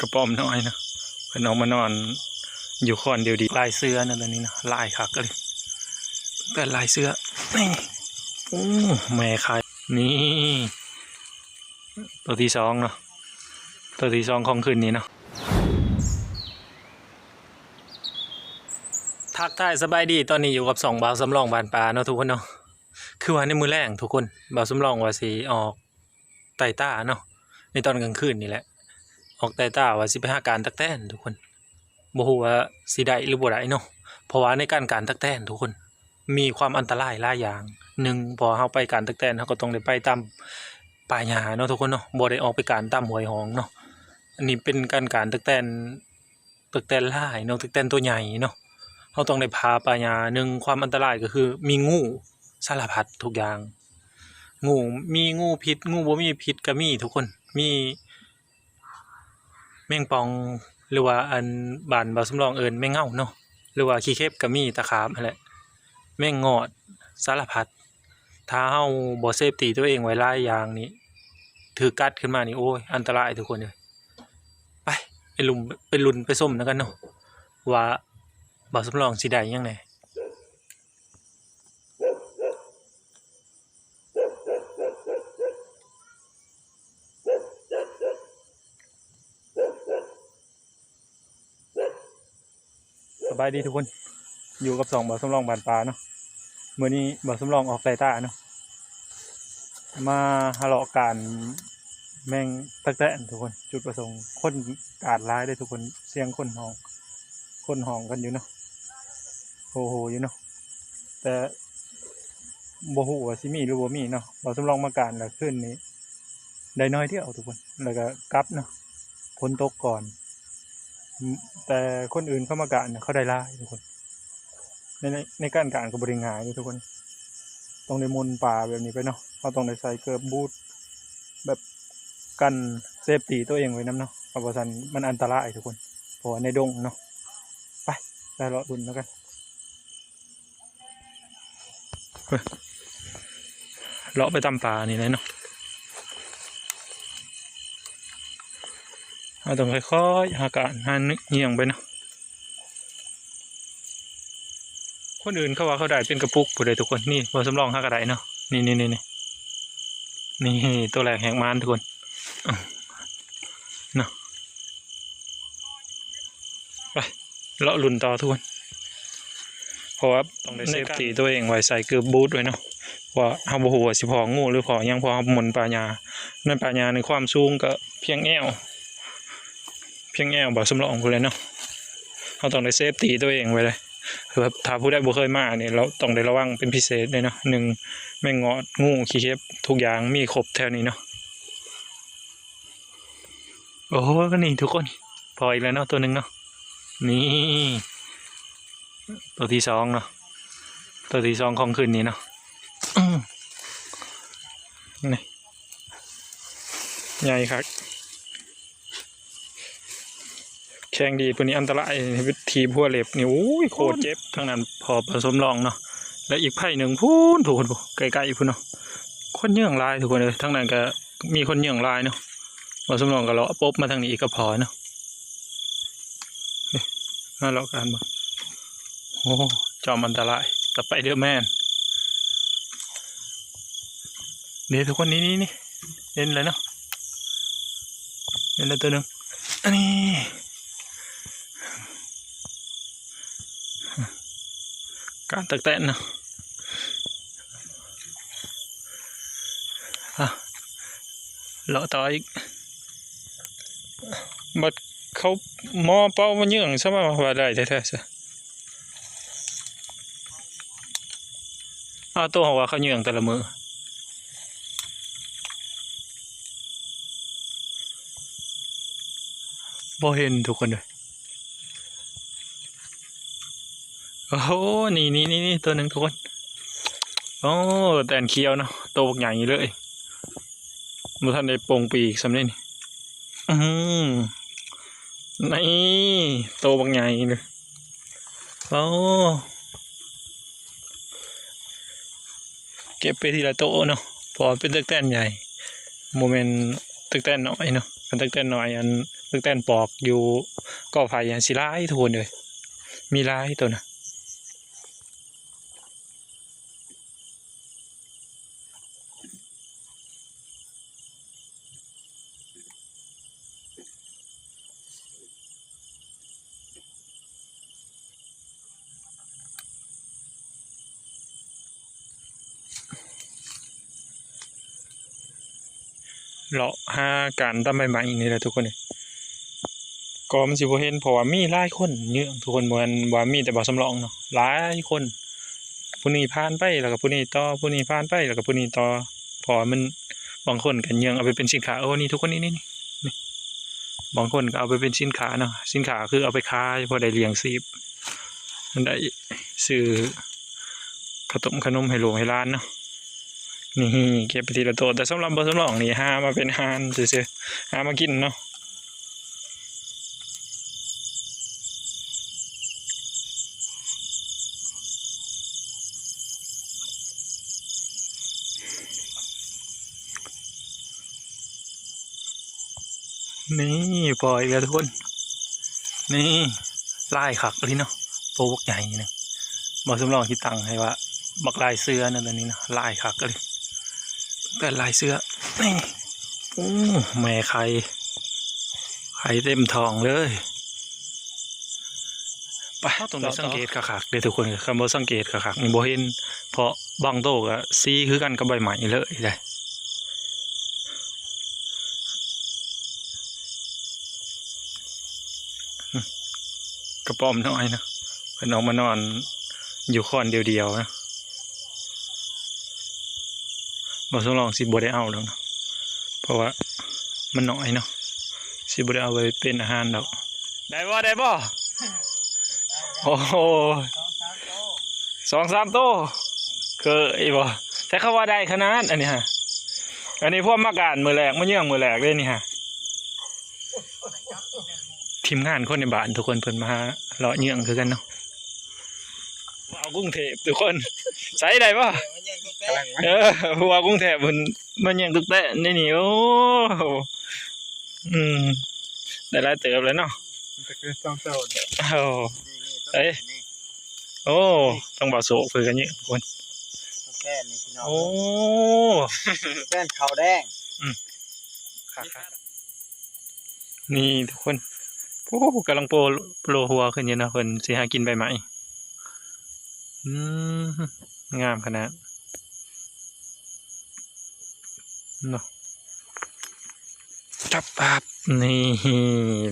กระป๋อมน้อยนะเพิ่นออกมานอนอยู่คอนเดียวดีลายเสื้อนะตอนนี้นะลายคักเลยแต่ลายเสื้อนี่โอ้แม่ขายนี่ตัวที่สองเนาะตัวที่สองของคืนนี้เนาะทักทายสบายดีตอนนี้อยู่กับ2 บ่าวสำรองบานปลาเนาะทุกคนเนาะคือว่าในมือแรงทุกคนบ่าวสำรองว่าสิออกไต่ต้าเนาะในตอนกลางคืนนี่แหละออกไต่ต้าว่าสิไปหาการตักแตนทุกคนบ่ฮู้ว่าสิได้หรือบ่ได้เนาะเพราะว่าในการตักแตนทุกคนมีความอันตรายหลายอย่างหนึ่งพอเฮาไปการตักแตนเฮาก็ต้องได้ไปตามป่าหญ้าเนาะทุกคนเนาะบ่ได้ออกไปการตามห้วยหองเนาะอันนี้เป็นการตักแตนหลายเนาะตักแตนตัวใหญ่เนาะเฮาต้องได้พาป่าหญ้าหนึ่งความอันตรายก็คือมีงูสารพัดทุกอย่างงูมีงูพิษงูบ่มีพิษก็มีทุกคนมีแมงป่องหรือว่าอันบ้านบ่าวสำรองเอิ้นแมงเง่าเนาะหรือว่าขี้เข็บก็มีตะขาบนั่นแหละแมงงอดสารพัดถ้าเฮาบ่เซฟตีตัวเองไว้หลายอย่างนี่ถูกกัดขึ้นมานี่โอ้ยอันตรายทุกคนเลยไปลุ้นไปส้มนำกันเนาะว่าบ่าวสำรองสิได้หยังแหน่สบายดีทุกคนอยู่กับ2 บ่าวสำรองบานปลาเนาะมื้อนี้บ่าวสำรองออกไต่ต้าเนาะมาหาเลาะการแมงตักแตนทุกคนจุดประสงค์คนกาดร้ายได้ทุกคนเสียงคนห้องกันอยู่เนาะโหอยู่เนาะแต่บ่ฮู้ว่าสิมีหรือบ่มีเนาะบ่สำรองมาการแล้วคืนนี้ได้น้อยเดียวทุกคนแล้วก็กลับเนาะฝนตกก่อนแต่คนอื่นเข้ามาการเขาได้หลายทุกคนในการก็บ่ได้ง่ายทุกคนต้องได้มุนป่าแบบนี้ไปเนาะเราต้องได้ใส่เกิร์บบูทแบบกันเซฟตี้ตัวเองไว้นำเนาะเพราะว่าซั่นมันอันตรายทุกคนเพราะว่าในดงเนาะไปได้เลาะดุนแล้วกันเลาะไปตามป่านี่เลยเนาะเราต้องค่อยๆหาการหาเงี่ยงไปเนาะคนอื่นเขาว่าเขาได้เป็นกระปุกผู้ใดทุกคนนี่บ่สำรองหากระไดเนาะนี่ตัวแรกแหกมานทุกคนเนาะไปเลาะลุ่นต่อทุกคนเพราะว่าต้องได้เซฟตี้ตัวเองไว้ใส่เกือบบูทไว้เนาะว่าเฮาบ่ฮู้ว่าสิพองูหรือพอยังพอเฮาหมุนป่าหญ้าในป่าหญ้าในความสูงก็เพียงแอวบ่สำรองพุ่นเลยเนาะเฮาต้องได้เซฟตี้ตัวเองไว้เลยคือแบบถ้าผู้ใดบ่เคยมาเนี่ยเราต้องได้ระวังเป็นพิเศษเลยเนาะ1แมงงอดงูขี้เข็บทุกอย่างมีครบแถวนี้เนาะโอ้ก็นี่ทุกคนพออีกแล้วเนาะตัวนึงเนาะนี่ตัวที่2เนาะตัวที่2ของคืนนี้เนาะนี่ใหญ่ครับแข็งดีตัวนี้อันตรายวิธีพัวเล็บนี่โอ้ยโคตรเจ็บทั้งนั้นพอผสมลองเนาะและอีกไผ่หนึ่งพูนถูกคนไกลๆพูนเนาะคนเยื่องลายทุกคนเลยทั้งนั้นก็มีคนเยื่องลายเนาะผสมลองก็เลาะปุ๊บมาทางนี้อีกก็พอเนาะน่าเลาะกันบ้างโอ้จอมอันตรายแต่ไปเดือแม่นเดี๋ยวทุกคนนี่เห็นเลยเนาะเห็นแล้วตัวหนึ่งอันนี้การตักแตนเนาะเลาะต่ออีกบัดเขาหมอเป้ามาเยื่องซะมาว่าได้แท้ๆซะตัวหัวเขาเยื่องแต่ละมือบ่เห็นทุกคนเลยโอ้โหนี่ตัวหนึ่งทุกคนโอ้แตนเคี้ยวเนาะโตใหญ่เลยมื่อท่านได้โป่งปีกสำเร็จนี่โตบางใหญ่เลยโอ้เก็บไปทีละโตเนาะพอเป็นตักแตนใหญ่โมเมนต์ตักแตนน้อยเนาะเป็นตักแตนน้อยอัน ตึกแตนปอกอยู่ก่อไผ่อย่างสิร้ายทุกคนเลยมีร้ายตัวนะเลาะหาการทำใหม่ๆนี่แหละทุกคนเลยก็มันสิบ่เห็นเพราะว่ามีหลายคนเยอะทุกคนบ่แม่นว่ามีแต่บ่สำรองเนาะหลายคนผู้นี้ผ่านไปแล้วก็ผู้นี้ต่อผู้นี้ผ่านไปแล้วก็ผู้นี้ต่อเพราะว่ามันบางคนก็ยังเอาไปเป็นสินค้าโอ้นี่ทุกคนนี่บางคนก็เอาไปเป็นสินค้าเนาะสินค้าคือเอาไปขายพอได้เลี้ยงชีพมันได้ซื้อขนมให้ลูกให้หลานเนาะนี่เก็บไปทีละตัวแต่สำหรับบ่สำรองนี่หามาเป็นอาหารซื่อๆหามากินเนาะนี่ปล่อยแล้วทุกคนนี่ลายขักเลยเนาะโตวบักใหญ่นะบ่สำรองที่ตั้งให้ว่าบักลายเสื้อนั่นตัวนี้นะลายขักเลยแต่ลายเสื้อนี่โอ้แม่ไข่เต็มท้องเลยไปตรงนี้สังเกตขักๆเดี๋ยวทุกคนคำว่าสังเกตขักๆนี่บ่เห็นเพราะบางโตก็สีคือกันกับใบไม้เลยได้กระป๋อมน้อยนะเพิ่นออกมานอนอยู่คอนเดียวๆนะบ่สำรองสิบ่ได้เอาแล้วเนาะเพราะว่ามันน้อยเนาะสิบ่ได้เอาไปเป็นอาหารดอกได้บ่โอ้โห2-3 โตเคยบ่แต่เขาว่าได้ขนาดอันนี้ฮะอันนี้พวกมาการมือแรกมาเยี่ยงมือแรกเลยนี่ฮะทีมงานคนในบ้านทุกคนเพิ่นมาเลาะเยี่ยงคือกันเนาะเอากรุงเทพทุกคนใส่ได้ป่ะพวกกรุงเทพมันมาเยี่ยงตึกแตะนี่นี่โอ้ได้หลายเติบเลยเนาะโอ้เอ้ยโอ้ต้องบ่าวโศกคือกันเยอะทุกคนโอ้แก้นขาวแดงนี่ทุกคนโอ้กำลังโปรหัวขึ้นเยอะนะคนสิหากินใบไม้งามขนาดเนาะจับปั๊บนี่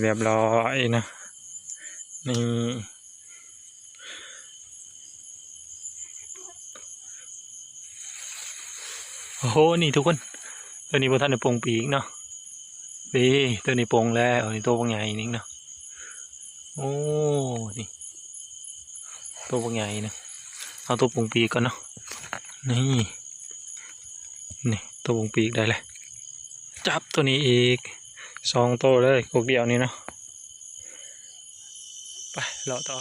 เรียบร้อยนะนี่โอ้โหนี่ทุกคนตัวนี้บนท่านในปงปีกเนาะปีตัวนี้ปงแล้วนี่ตัวบางใหญ่นี่เนาะโอ้นี่ตัวบางใหญ่นะเอาตัวปงปีกก่อนเนาะนี่ตัวปงปีกได้เลยจับตัวนี้อีก2 ตัวเลยกกเดียวนี่เนาะไปเราต่อ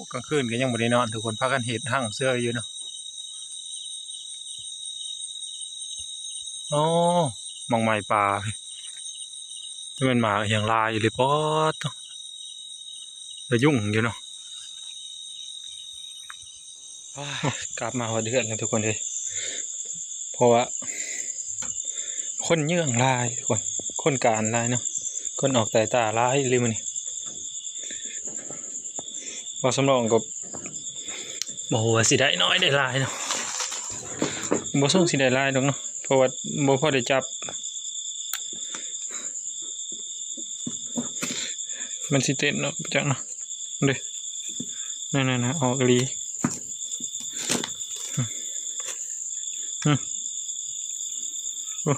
อกลางคืนก็ยังไม่ได้นอนทุกคนพากันเห็นหั่งเสื้ออยู่เนาะโอ้มองไม้ปลาที่มันมาอย่างลายเลยป๊อดแล้วยุ่งอยู่เนาะกลับมาหัวเดือนเลยทุกคนเลยเพราะว่าคนเยื่องลายทุกคนการลายเนาะคนออกแต่ตาลายเลยมันนี่ว่าสำรองกับบ่หัวสิได้น้อยได้ลายเนาะบ่ส่งสิได้ลายดอกเนาะเพราะว่าบ่พอได้จับมันสิเต้นเนาะจังเนาะเด้นั่นๆออกอีหลีโอ้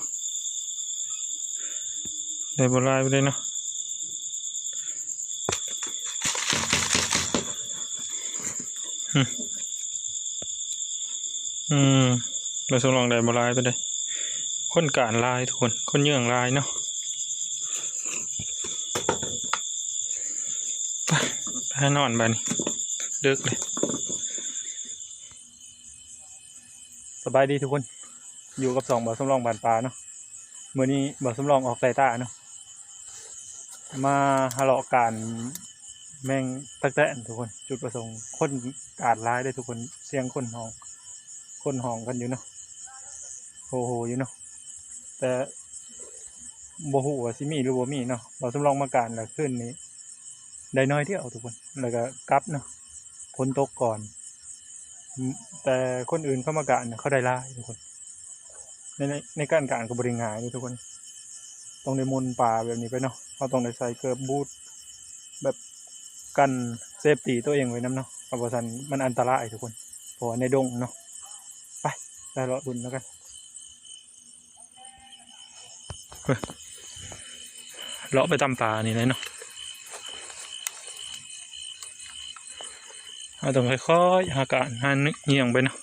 ได้บ่ลายไปเลยเนาะเราสำรองได้บ่ลายไปเลยคนการลายทุกคนคนเยื่องลายเนาะ ไปนอนบ้านี่เลิกเลยสบายดีทุกคนอยู่กับ2บ่าวสำรองบานปลาเนาะมื้อนี้บ่าวสำรองออกไตต้าเนาะมาหาเลาะการแมงตักแตนทุกคนจุดประสงค์คนกาดร้ายได้ทุกคนเสียงคนห้องกันอยู่เนาะโหอยู่เนาะแต่บ่ฮู้ว่าสิมีหรือบ่มีเนาะบ่าวสำรองมาการแล้วคืนนี้ได้น้อยเดียวทุกคนแล้วก็กลับเนาะฝนตกก่อนแต่คนอื่นเข้ามาการเขาได้หลายทุกคนในการก็บ่ได้ง่ายนี่ทุกคนต้องได้มุนป่าแบบนี้ไปเนาะเราต้องได้ใส่เกิร์บบูทแบบกันเซฟตี้ตัวเองไว้นำเนาะเพราะว่าซั่นมันอันตรายทุกคนเพราะว่าในดงเนาะไปได้เลาะดุนแล้วกันเลาะไปตามป่านี่เลยเนาะเราต้องค่อยๆหาการหาเงี่ยงไปเนาะ